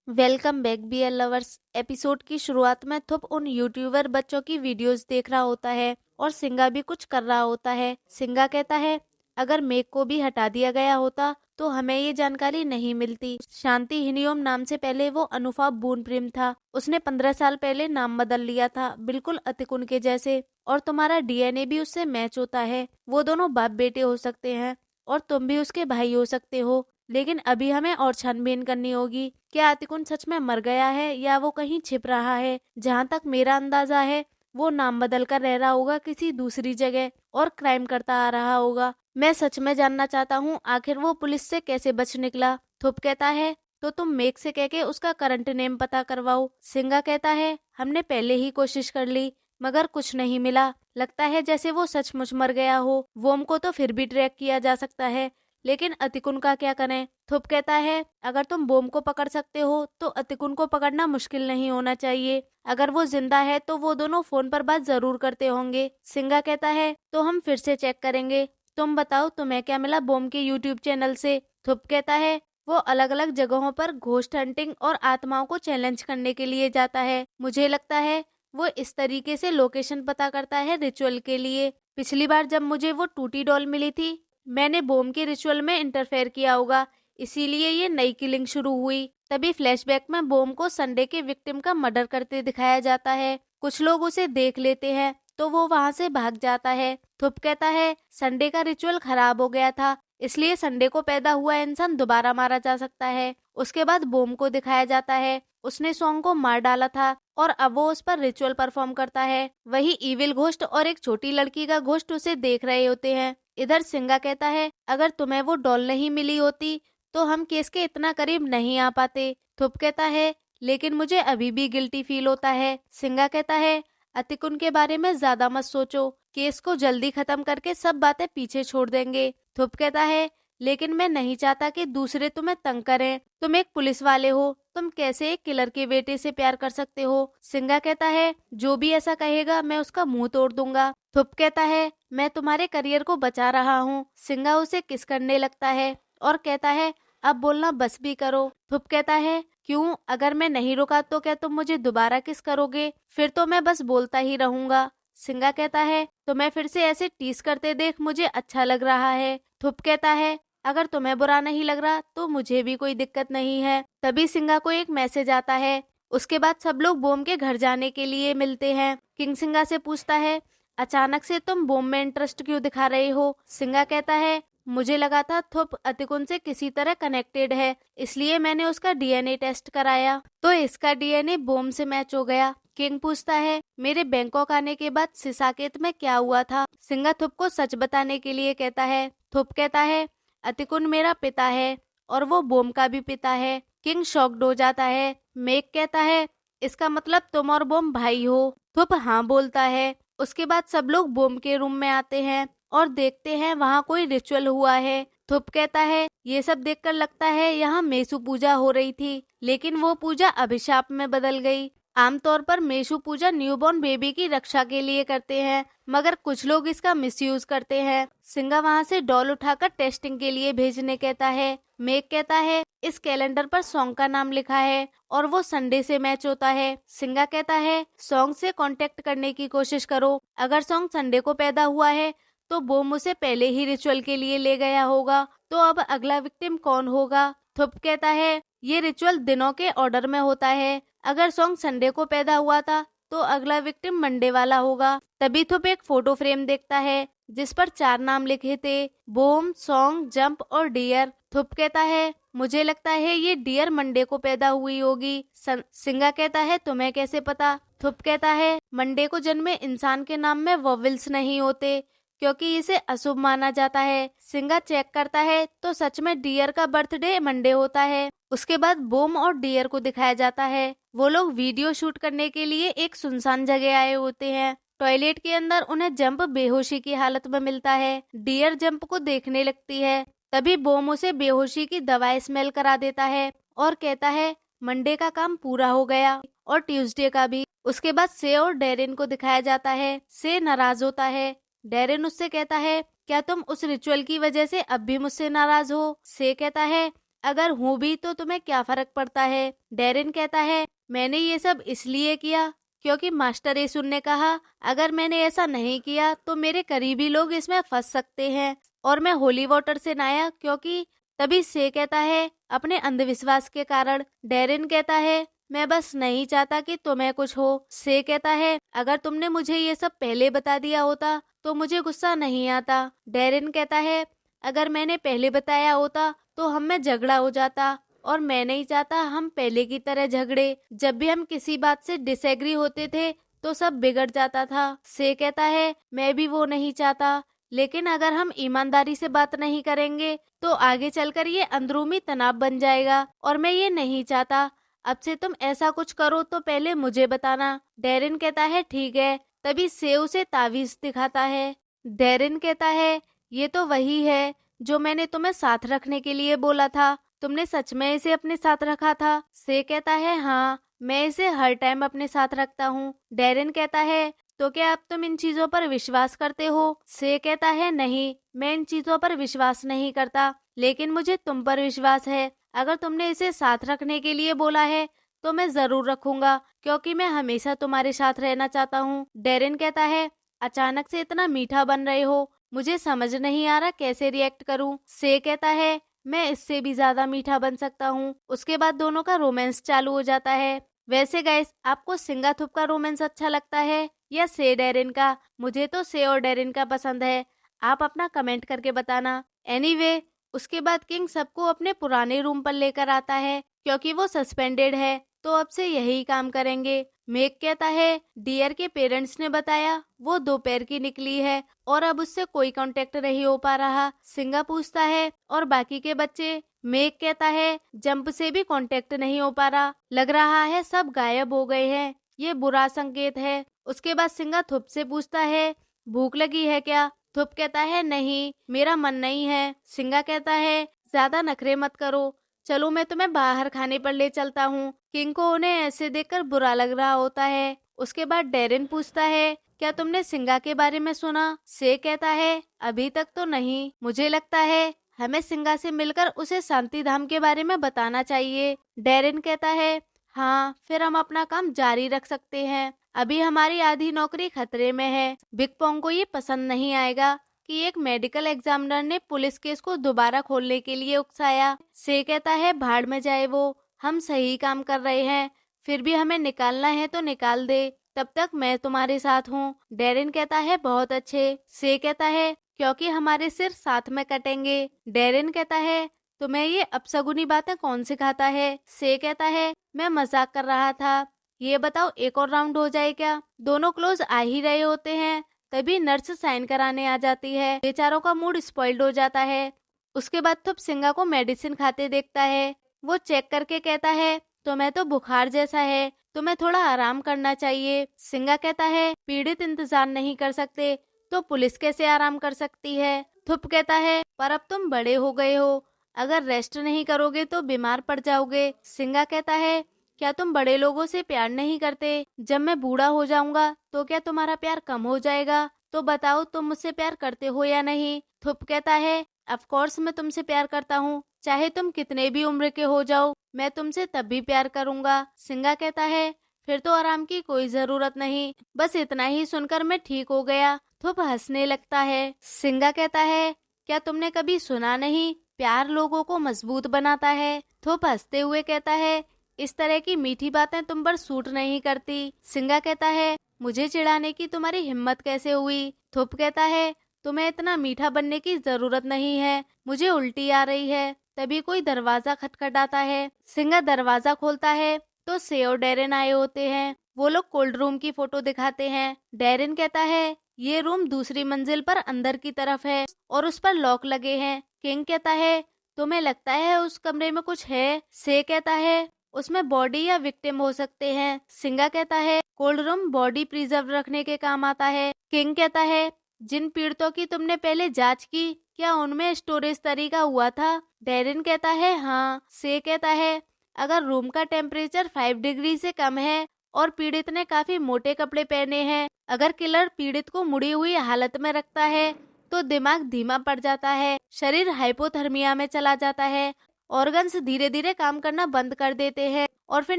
Welcome back beer lovers. Episode की शुरुआत में थुप उन यूट्यूबर बच्चों की वीडियोस देख रहा होता है और सिंगा भी कुछ कर रहा होता है। सिंगा कहता है, अगर मेघ को भी हटा दिया गया होता तो हमें ये जानकारी नहीं मिलती। शांति हिनियोम नाम से पहले वो अनुफा बून प्रेम था। उसने 15 साल पहले नाम बदल लिया था, बिल्कुल अतिकुन के जैसे। और तुम्हारा डीएनए भी उससे मैच होता है। वो दोनों बाप बेटे हो सकते हैं और तुम भी उसके भाई हो सकते हो। लेकिन अभी हमें और छानबीन करनी होगी। क्या अतिकुन सच में मर गया है या वो कहीं छिप रहा है? जहाँ तक मेरा अंदाजा है, वो नाम बदल कर रह रहा होगा किसी दूसरी जगह और क्राइम करता आ रहा होगा। मैं सच में जानना चाहता हूँ, आखिर वो पुलिस से कैसे बच निकला? थुप कहता है, तो तुम मेघ से कह के उसका करंट नेम पता करवाओ। सिंगा कहता है, हमने पहले ही कोशिश कर ली मगर कुछ नहीं मिला। लगता है जैसे वो सचमुच मर गया हो। वोम को तो फिर भी ट्रैक किया जा सकता है, लेकिन अतिकुन का क्या करें? थुप कहता है, अगर तुम बोम को पकड़ सकते हो तो अतिकुन को पकड़ना मुश्किल नहीं होना चाहिए। अगर वो जिंदा है तो वो दोनों फोन पर बात जरूर करते होंगे। सिंगा कहता है, तो हम फिर से चेक करेंगे। तुम बताओ, तुम्हें क्या मिला बोम के यूट्यूब चैनल से? थुप कहता है, वो अलग अलग जगहों पर घोस्ट हंटिंग और आत्माओं को चैलेंज करने के लिए जाता है। मुझे लगता है वो इस तरीके से लोकेशन पता करता है रिचुअल के लिए। पिछली बार जब मुझे वो टूटी डॉल मिली थी, मैंने बोम के रिचुअल में इंटरफेयर किया होगा, इसीलिए ये नई किलिंग शुरू हुई। तभी फ्लैशबैक में बोम को संडे के विक्टिम का मर्डर करते दिखाया जाता है। कुछ लोग उसे देख लेते हैं तो वो वहां से भाग जाता है। थुप कहता है, संडे का रिचुअल खराब हो गया था, इसलिए संडे को पैदा हुआ इंसान दोबारा मारा जा सकता है। उसके बाद बोम को दिखाया जाता है, उसने सॉन्ग को मार डाला था और अब वो उस पर रिचुअल परफॉर्म करता है। वही इविल घोस्ट और एक छोटी लड़की का घोस्ट उसे देख रहे होते हैं। इधर सिंगा कहता है, अगर तुम्हें वो डॉल नहीं मिली होती तो हम केस के इतना करीब नहीं आ पाते। थुप कहता है, लेकिन मुझे अभी भी गिल्टी फील होता है। सिंगा कहता है, अतिकुन के बारे में ज्यादा मत सोचो, केस को जल्दी खत्म करके सब बातें पीछे छोड़ देंगे। थुप कहता है, लेकिन मैं नहीं चाहता कि दूसरे तुम्हें तंग करें। तुम एक पुलिस वाले हो, तुम कैसे एक किलर के बेटे से प्यार कर सकते हो? सिंगा कहता है, जो भी ऐसा कहेगा मैं उसका मुंह तोड़ दूंगा। थुप कहता है, मैं तुम्हारे करियर को बचा रहा हूँ। सिंगा उसे किस करने लगता है और कहता है, अब बोलना बस भी करो। थुप कहता है, क्यों? अगर मैं नहीं रुका तो क्या तुम मुझे दोबारा किस करोगे? फिर तो मैं बस बोलता ही रहूंगा। सिंगा कहता है, तो मैं फिर से ऐसे टीस करते देख मुझे अच्छा लग रहा है। थुप कहता है, अगर तुम्हें बुरा नहीं लग रहा तो मुझे भी कोई दिक्कत नहीं है। तभी सिंगा को एक मैसेज आता है। उसके बाद सब लोग बोम के घर जाने के लिए मिलते हैं। किंग सिंगा से पूछता है, अचानक से तुम बोम में इंटरेस्ट क्यों दिखा रहे हो? सिंगा कहता है, मुझे लगा था थुप अतिकुन से किसी तरह कनेक्टेड है, इसलिए मैंने उसका डीएनए टेस्ट कराया तो इसका डीएनए बोम से मैच हो गया। किंग पूछता है, मेरे बैंकॉक आने के बाद सिसाकेत में क्या हुआ था? सिंगा थुप को सच बताने के लिए कहता है। थुप कहता है, अतिकुन मेरा पिता है और वो बोम का भी पिता है। किंग शॉक्ड हो जाता है। मेक कहता है, इसका मतलब तुम और बोम भाई हो? थुप हाँ बोलता है। उसके बाद सब लोग बोम के रूम में आते हैं और देखते हैं वहाँ कोई रिचुअल हुआ है। थुप कहता है, ये सब देखकर लगता है यहाँ मेसु पूजा हो रही थी, लेकिन वो पूजा अभिशाप में बदल गई। आमतौर पर मेसु पूजा न्यूबॉर्न बेबी की रक्षा के लिए करते हैं, मगर कुछ लोग इसका मिसयूज करते हैं। सिंगा वहाँ से डॉल उठाकर टेस्टिंग के लिए भेजने कहता है। मेक कहता है, इस कैलेंडर पर सॉन्ग का नाम लिखा है और वो संडे से मैच होता है। सिंगा कहता है, सॉन्ग से कांटेक्ट करने की कोशिश करो। अगर सॉन्ग संडे को पैदा हुआ है तो बोम उसे पहले ही रिचुअल के लिए ले गया होगा, तो अब अगला विक्टिम कौन होगा? थुप कहता है, ये रिचुअल दिनों के ऑर्डर में होता है। अगर सॉन्ग संडे को पैदा हुआ था तो अगला विक्टिम मंडे वाला होगा। तभी थुप एक फोटो फ्रेम देखता है जिस पर 4 नाम लिखे थे, बोम, सॉन्ग, जंप और डियर। थुप कहता है, मुझे लगता है ये डियर मंडे को पैदा हुई होगी। सिंगा कहता है, तुम्हें कैसे पता? थुप कहता है, मंडे को जन्मे इंसान के नाम में वोवेल्स नहीं होते क्योंकि इसे अशुभ माना जाता है। सिंगा चेक करता है तो सच में डियर का बर्थडे मंडे होता है। उसके बाद बोम और डियर को दिखाया जाता है। वो लोग वीडियो शूट करने के लिए एक सुनसान जगह आए होते हैं। टॉयलेट के अंदर उन्हें जंप बेहोशी की हालत में मिलता है। डियर जंप को देखने लगती है। तभी बोम उसे बेहोशी की दवाई स्मेल करा देता है और कहता है, मंडे का काम पूरा हो गया और ट्यूसडे का भी। उसके बाद से और डेरिन को दिखाया जाता है। से नाराज होता है। डेरिन उससे कहता है, क्या तुम उस रिचुअल की वजह से अब भी मुझसे नाराज हो? से कहता है, अगर हूँ भी तो तुम्हें क्या फर्क पड़ता है। डेरिन कहता है मैंने ये सब इसलिए किया क्योंकि मास्टर एसुन ने कहा अगर मैंने ऐसा नहीं किया तो मेरे करीबी लोग इसमें फंस सकते हैं, और मैं होली वाटर से नहाया क्योंकि तभी से कहता है अपने अंधविश्वास के कारण। डेरिन कहता है मैं बस नहीं चाहता कि तुम्हें कुछ हो। से कहता है अगर तुमने मुझे ये सब पहले बता दिया होता तो मुझे गुस्सा नहीं आता। डेरिन कहता है अगर मैंने पहले बताया होता तो हम में झगड़ा हो जाता, और मैं नहीं चाहता हम पहले की तरह झगड़े। जब भी हम किसी बात से डिसएग्री होते थे तो सब बिगड़ जाता था। से कहता है मैं भी वो नहीं चाहता, लेकिन अगर हम ईमानदारी से बात नहीं करेंगे तो आगे चलकर ये अंदरूनी तनाव बन जाएगा, और मैं ये नहीं चाहता। अब से तुम ऐसा कुछ करो तो पहले मुझे बताना। डेरिन कहता है ठीक है। तभी से उसे तावीज दिखाता है। डेरिन कहता है ये तो वही है जो मैंने तुम्हें साथ रखने के लिए बोला था। तुमने सच में इसे अपने साथ रखा था। से कहता है हाँ, मैं इसे हर टाइम अपने साथ रखता हूँ। डेरिन कहता है तो क्या अब तुम इन चीजों पर विश्वास करते हो। से कहता है नहीं, मैं इन चीजों पर विश्वास नहीं करता, लेकिन मुझे तुम पर विश्वास है। अगर तुमने इसे साथ रखने के लिए बोला है तो मैं जरूर रखूंगा, क्योंकि मैं हमेशा तुम्हारे साथ रहना चाहता हूँ। डेरिन कहता है अचानक से इतना मीठा बन रहे हो, मुझे समझ नहीं आ रहा कैसे रिएक्ट करूं। से कहता है मैं इससे भी ज्यादा मीठा बन सकता हूँ। उसके बाद दोनों का रोमांस चालू हो जाता है। वैसे गाइस, आपको सिंगाथुप का रोमांस अच्छा लगता है या से डेरिन का? मुझे तो से और डेरिन का पसंद है। आप अपना कमेंट करके बताना। एनीवे, उसके बाद किंग सबको अपने पुराने रूम पर लेकर आता है क्योंकि वो सस्पेंडेड है, तो अब से यही काम करेंगे। मेक कहता है डियर के पेरेंट्स ने बताया वो दोपहर की निकली है और अब उससे कोई कांटेक्ट नहीं हो पा रहा। सिंगा पूछता है और बाकी के बच्चे? मेक कहता है जंप से भी कांटेक्ट नहीं हो पा रहा, लग रहा है सब गायब हो गए हैं, ये बुरा संकेत है। उसके बाद सिंगा थुप से पूछता है भूख लगी है क्या? थुप कहता है नहीं, मेरा मन नहीं है। सिंगा कहता है ज्यादा नखरे मत करो, चलो मैं तुम्हें बाहर खाने पर ले चलता हूँ। किंग को उन्हें ऐसे देखकर बुरा लग रहा होता है। उसके बाद डेरिन पूछता है क्या तुमने सिंगा के बारे में सुना? से कहता है अभी तक तो नहीं, मुझे लगता है हमें सिंगा से मिलकर उसे शांति धाम के बारे में बताना चाहिए। डेरिन कहता है हाँ, फिर हम अपना काम जारी रख सकते हैं, अभी हमारी आधी नौकरी खतरे में है। बिग पोंग को ये पसंद नहीं आएगा कि एक मेडिकल एग्जामिनर ने पुलिस केस को दोबारा खोलने के लिए उकसाया। से कहता है भाड़ में जाए वो, हम सही काम कर रहे हैं, फिर भी हमें निकालना है तो निकाल दे, तब तक मैं तुम्हारे साथ हूँ। डेरिन कहता है बहुत अच्छे। से कहता है क्योंकि हमारे सिर साथ में कटेंगे। डेरिन कहता है तुम्हें ये अपशगुनी बातें कौन सिखाता है? से कहता है मैं मजाक कर रहा था। ये बताओ एक और राउंड हो जाए क्या? दोनों क्लोज आ ही रहे होते हैं, तभी नर्स साइन कराने आ जाती है। बेचारों का मूड स्पॉइल्ड हो जाता है। उसके बाद थुप सिंगा को मेडिसिन खाते देखता है। वो चेक करके कहता है तुम्हें तो बुखार जैसा है, तुम्हें थोड़ा आराम करना चाहिए। सिंगा कहता है पीड़ित इंतजार नहीं कर सकते तो पुलिस कैसे आराम कर सकती है? थुप कहता है पर अब तुम बड़े हो गए हो, अगर रेस्ट नहीं करोगे तो बीमार पड़ जाओगे। सिंगा कहता है क्या तुम बड़े लोगों से प्यार नहीं करते? जब मैं बूढ़ा हो जाऊंगा तो क्या तुम्हारा प्यार कम हो जाएगा? तो बताओ तुम मुझसे प्यार करते हो या नहीं? थुप कहता है ऑफ कोर्स मैं तुमसे प्यार करता हूँ, चाहे तुम कितने भी उम्र के हो जाओ, मैं तुमसे तब भी प्यार करूंगा। सिंगा कहता है फिर तो आराम की कोई जरूरत नहीं, बस इतना ही सुनकर मैं ठीक हो गया। थुप हंसने लगता है। सिंगा कहता है क्या तुमने कभी सुना नहीं, प्यार लोगों को मजबूत बनाता है? थुप हंसते हुए कहता है इस तरह की मीठी बातें तुम पर सूट नहीं करती। सिंगा कहता है मुझे चिढ़ाने की तुम्हारी हिम्मत कैसे हुई? थुप कहता है तुम्हें इतना मीठा बनने की जरूरत नहीं है, मुझे उल्टी आ रही है। तभी कोई दरवाजा खटखटाता है। सिंगा दरवाजा खोलता है तो से और डेरिन आए होते हैं। वो लोग कोल्ड रूम की फोटो दिखाते हैं। डेरिन कहता है ये रूम दूसरी मंजिल पर अंदर की तरफ है और उस पर लॉक लगे हैं। किंग कहता है तुम्हें लगता है उस कमरे में कुछ है? से कहता है उसमें बॉडी या विक्टिम हो सकते हैं। सिंगा कहता है कोल्ड रूम बॉडी प्रिजर्व रखने के काम आता है। किंग कहता है जिन पीड़ितों की तुमने पहले जांच की, क्या उनमें स्टोरेज तरीका हुआ था? डेरिन कहता है हाँ। से कहता है अगर रूम का टेम्परेचर 5 डिग्री से कम है और पीड़ित ने काफी मोटे कपड़े पहने हैं, अगर किलर पीड़ित को मुड़ी हुई हालत में रखता है तो दिमाग धीमा पड़ जाता है, शरीर हाइपोथर्मिया में चला जाता है ऑर्गन्स धीरे धीरे काम करना बंद कर देते हैं और फिर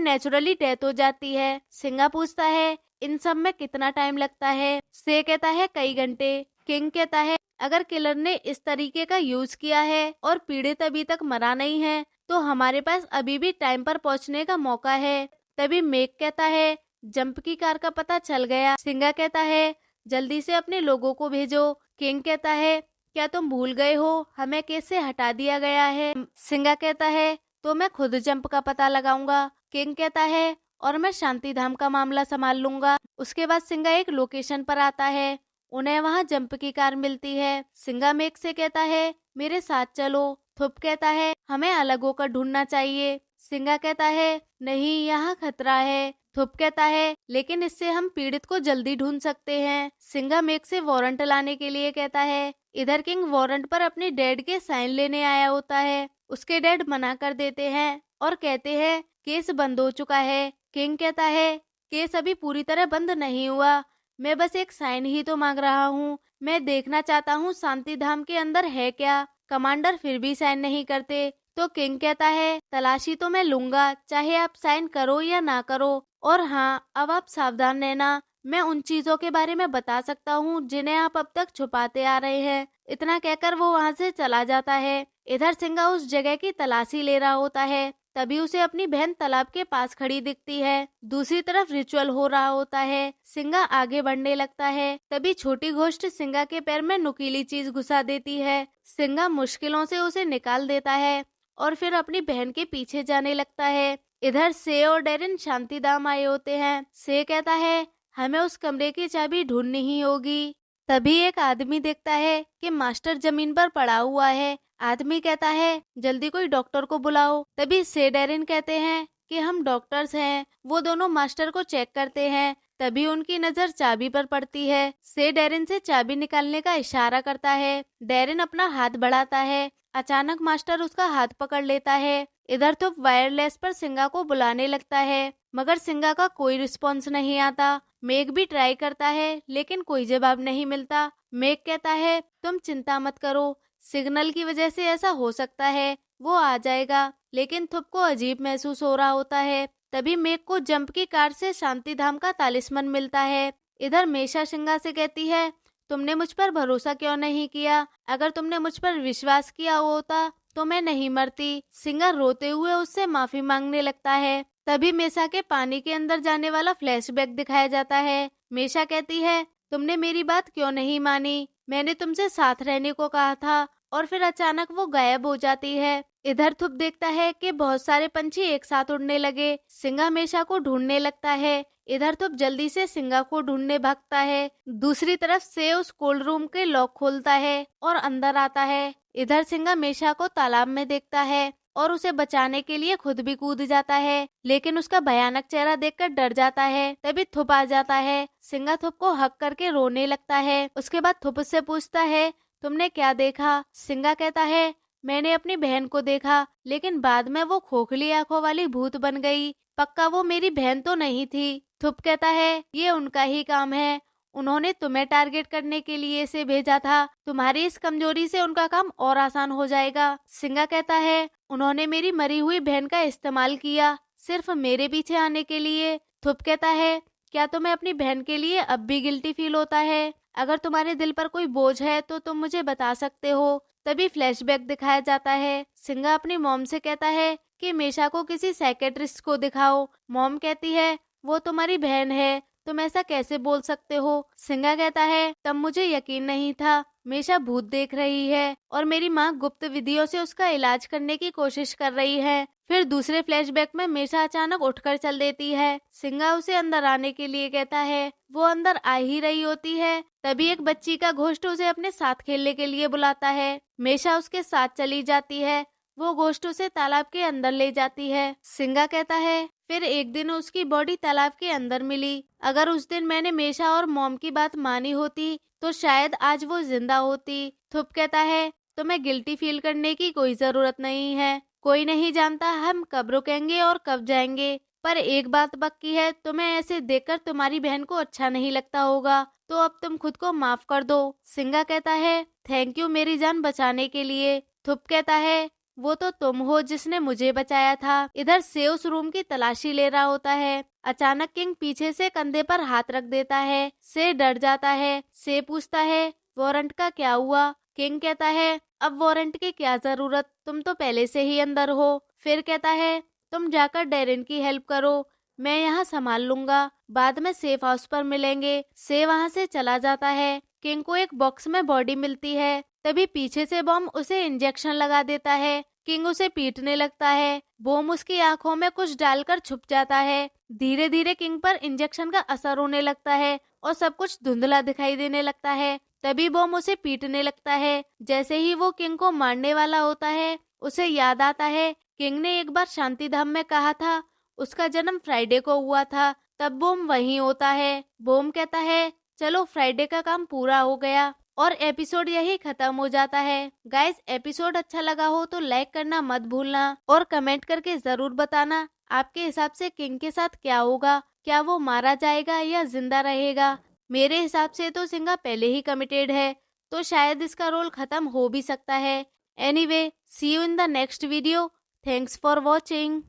नेचुरली डेथ हो जाती है। सिंगा पूछता है इन सब में कितना टाइम लगता है। से कहता है कई घंटे। किंग कहता है अगर किलर ने इस तरीके का यूज किया है और पीड़ित अभी तक मरा नहीं है तो हमारे पास अभी भी टाइम पर पहुंचने का मौका है। तभी मेक कहता है जंप की कार का पता चल गया। सिंगा कहता है जल्दी से अपने लोगों को भेजो। किंग कहता है क्या तुम भूल गए हो हमें केस से हटा दिया गया है। सिंगा कहता है तो मैं खुद जंप का पता लगाऊंगा। किंग कहता है और मैं शांति धाम का मामला संभाल लूंगा। उसके बाद सिंगा एक लोकेशन पर आता है। उन्हें वहां जंप की कार मिलती है। सिंगा मेक से कहता है मेरे साथ चलो। थुप कहता है हमें अलग होकर ढूंढना चाहिए। सिंगा कहता है नहीं यहाँ खतरा है। थुप कहता है लेकिन इससे हम पीड़ित को जल्दी ढूंढ सकते हैं। सिंगा मेक से वारंट लाने के लिए कहता है। इधर किंग वारंट पर अपने डैड के साइन लेने आया होता है। उसके डैड मना कर देते हैं और कहते हैं केस बंद हो चुका है। किंग कहता है केस अभी पूरी तरह बंद नहीं हुआ, मैं बस एक साइन ही तो मांग रहा हूँ। मैं देखना चाहता हूँ शांति धाम के अंदर है क्या। कमांडर फिर भी साइन नहीं करते तो किंग कहता है तलाशी तो मैं लूंगा चाहे आप साइन करो या ना करो। और हाँ अब आप सावधान रहना, मैं उन चीजों के बारे में बता सकता हूँ जिन्हें आप अब तक छुपाते आ रहे हैं। इतना कहकर वो वहाँ से चला जाता है। इधर सिंगा उस जगह की तलाशी ले रहा होता है। तभी उसे अपनी बहन तालाब के पास खड़ी दिखती है। दूसरी तरफ रिचुअल हो रहा होता है। सिंगा आगे बढ़ने लगता है। तभी छोटी घोस्ट सिंगा के पैर में नुकीली चीज घुसा देती है। सिंगा मुश्किलों से उसे निकाल देता है और फिर अपनी बहन के पीछे जाने लगता है। इधर से और डेरिन शांति धाम आए होते हैं। से कहता है हमें उस कमरे की चाबी ढूंढनी ही होगी। तभी एक आदमी देखता है कि मास्टर जमीन पर पड़ा हुआ है। आदमी कहता है जल्दी कोई डॉक्टर को बुलाओ। तभी से डेरिन कहते हैं कि हम डॉक्टर्स हैं। वो दोनों मास्टर को चेक करते हैं। तभी उनकी नजर चाबी पर पड़ती है। से डेरिन से चाबी निकालने का इशारा करता है। डेरिन अपना हाथ बढ़ाता है। अचानक मास्टर उसका हाथ पकड़ लेता है। इधर तो वायरलेस पर सिंगा को बुलाने लगता है मगर सिंगा का कोई रिस्पॉन्स नहीं आता। मेक भी ट्राई करता है लेकिन कोई जवाब नहीं मिलता। मेक कहता है तुम चिंता मत करो, सिग्नल की वजह से ऐसा हो सकता है, वो आ जाएगा। लेकिन थुप को अजीब महसूस हो रहा होता है। तभी मेक को जंप की कार से शांति धाम का तालिस्मन मिलता है। इधर मेशा सिंगा से कहती है तुमने मुझ पर भरोसा क्यों नहीं किया, अगर तुमने मुझ पर विश्वास किया होता तो मैं नहीं मरती। सिंगा रोते हुए उससे माफी मांगने लगता है। तभी मेशा के पानी के अंदर जाने वाला फ्लैशबैक दिखाया जाता है। मेशा कहती है तुमने मेरी बात क्यों नहीं मानी, मैंने तुमसे साथ रहने को कहा था। और फिर अचानक वो गायब हो जाती है। इधर थुप देखता है कि बहुत सारे पंछी एक साथ उड़ने लगे। सिंगा मेशा को ढूंढने लगता है। इधर थुप जल्दी से सिंगा को ढूंढने भागता है। दूसरी तरफ से उस कोल्ड रूम के लॉक खोलता है और अंदर आता है। इधर सिंगा मेशा को तालाब में देखता है और उसे बचाने के लिए खुद भी कूद जाता है, लेकिन उसका भयानक चेहरा देखकर डर जाता है। तभी थुप आ जाता है। सिंगा थुप को हक करके रोने लगता है। उसके बाद थुप से पूछता है तुमने क्या देखा। सिंगा कहता है मैंने अपनी बहन को देखा लेकिन बाद में वो खोखली आंखों वाली भूत बन गई, पक्का वो मेरी बहन तो नहीं थी। थुप कहता है ये उनका ही काम है, उन्होंने तुम्हें टारगेट करने के लिए इसे भेजा था, तुम्हारी इस कमजोरी से उनका काम और आसान हो जाएगा। सिंगा कहता है उन्होंने मेरी मरी हुई बहन का इस्तेमाल किया सिर्फ मेरे पीछे आने के लिए। थुप कहता है क्या तुम्हें अपनी बहन के लिए अब भी गिल्टी फील होता है, अगर तुम्हारे दिल पर कोई बोझ है तो तुम मुझे बता सकते हो। तभी फ्लैशबैक दिखाया जाता है। सिंगा अपनी मॉम से कहता है कि मेशा को किसी साइकेट्रिस्ट को दिखाओ। मॉम कहती है वो तुम्हारी बहन है, तुम ऐसा कैसे बोल सकते हो। सिंगा कहता है तब मुझे यकीन नहीं था, मेशा भूत देख रही है और मेरी माँ गुप्त विधियों से उसका इलाज करने की कोशिश कर रही है। फिर दूसरे फ्लैशबैक में मेशा अचानक उठकर चल देती है। सिंगा उसे अंदर आने के लिए कहता है, वो अंदर आ ही रही होती है। तभी एक बच्ची का घोस्ट उसे अपने साथ खेलने के लिए बुलाता है। मेशा उसके साथ चली जाती है। वो घोस्ट उसे तालाब के अंदर ले जाती है। सिंगा कहता है फिर एक दिन उसकी बॉडी तालाब के अंदर मिली, अगर उस दिन मैंने मेशा और मॉम की बात मानी होती तो शायद आज वो जिंदा होती। थुप कहता है तुम्हें गिल्टी फील करने की कोई जरूरत नहीं है, कोई नहीं जानता हम कब रुकेंगे और कब जाएंगे, पर एक बात पक्की है, तुम्हें ऐसे देखकर तुम्हारी बहन को अच्छा नहीं लगता होगा, तो अब तुम खुद को माफ कर दो। सिंगा कहता है थैंक यू मेरी जान बचाने के लिए। थुप कहता है वो तो तुम हो जिसने मुझे बचाया था। इधर से उस रूम की तलाशी ले रहा होता है। अचानक किंग पीछे से कंधे पर हाथ रख देता है। से डर जाता है। से पूछता है वारंट का क्या हुआ। किंग कहता है अब वारंट की क्या जरूरत, तुम तो पहले से ही अंदर हो। फिर कहता है तुम जाकर डेरिन की हेल्प करो, मैं यहाँ संभाल लूंगा, बाद में सेफ हाउस पर मिलेंगे। से वहाँ से चला जाता है। किंग को एक बॉक्स में बॉडी मिलती है। तभी पीछे से बॉम उसे इंजेक्शन लगा देता है। किंग उसे पीटने लगता है। बॉम उसकी आंखों में कुछ डालकर छुप जाता है। धीरे धीरे किंग पर इंजेक्शन का असर होने लगता है और सब कुछ धुंधला दिखाई देने लगता है। तभी बॉम उसे पीटने लगता है। जैसे ही वो किंग को मारने वाला होता है, उसे याद आता है किंग ने एक बार शांति धाम में कहा था उसका जन्म फ्राइडे को हुआ था। तब बॉम वहीं होता है। बॉम कहता है चलो फ्राइडे का काम पूरा हो गया, और एपिसोड यही खत्म हो जाता है। गाइस, एपिसोड अच्छा लगा हो तो लाइक करना मत भूलना और कमेंट करके जरूर बताना आपके हिसाब से किंग के साथ क्या होगा। क्या वो मारा जाएगा या जिंदा रहेगा? मेरे हिसाब से तो सिंगा पहले ही कमिटेड है, तो शायद इसका रोल खत्म हो भी सकता है। Anyway, see you in the next video. Thanks for watching.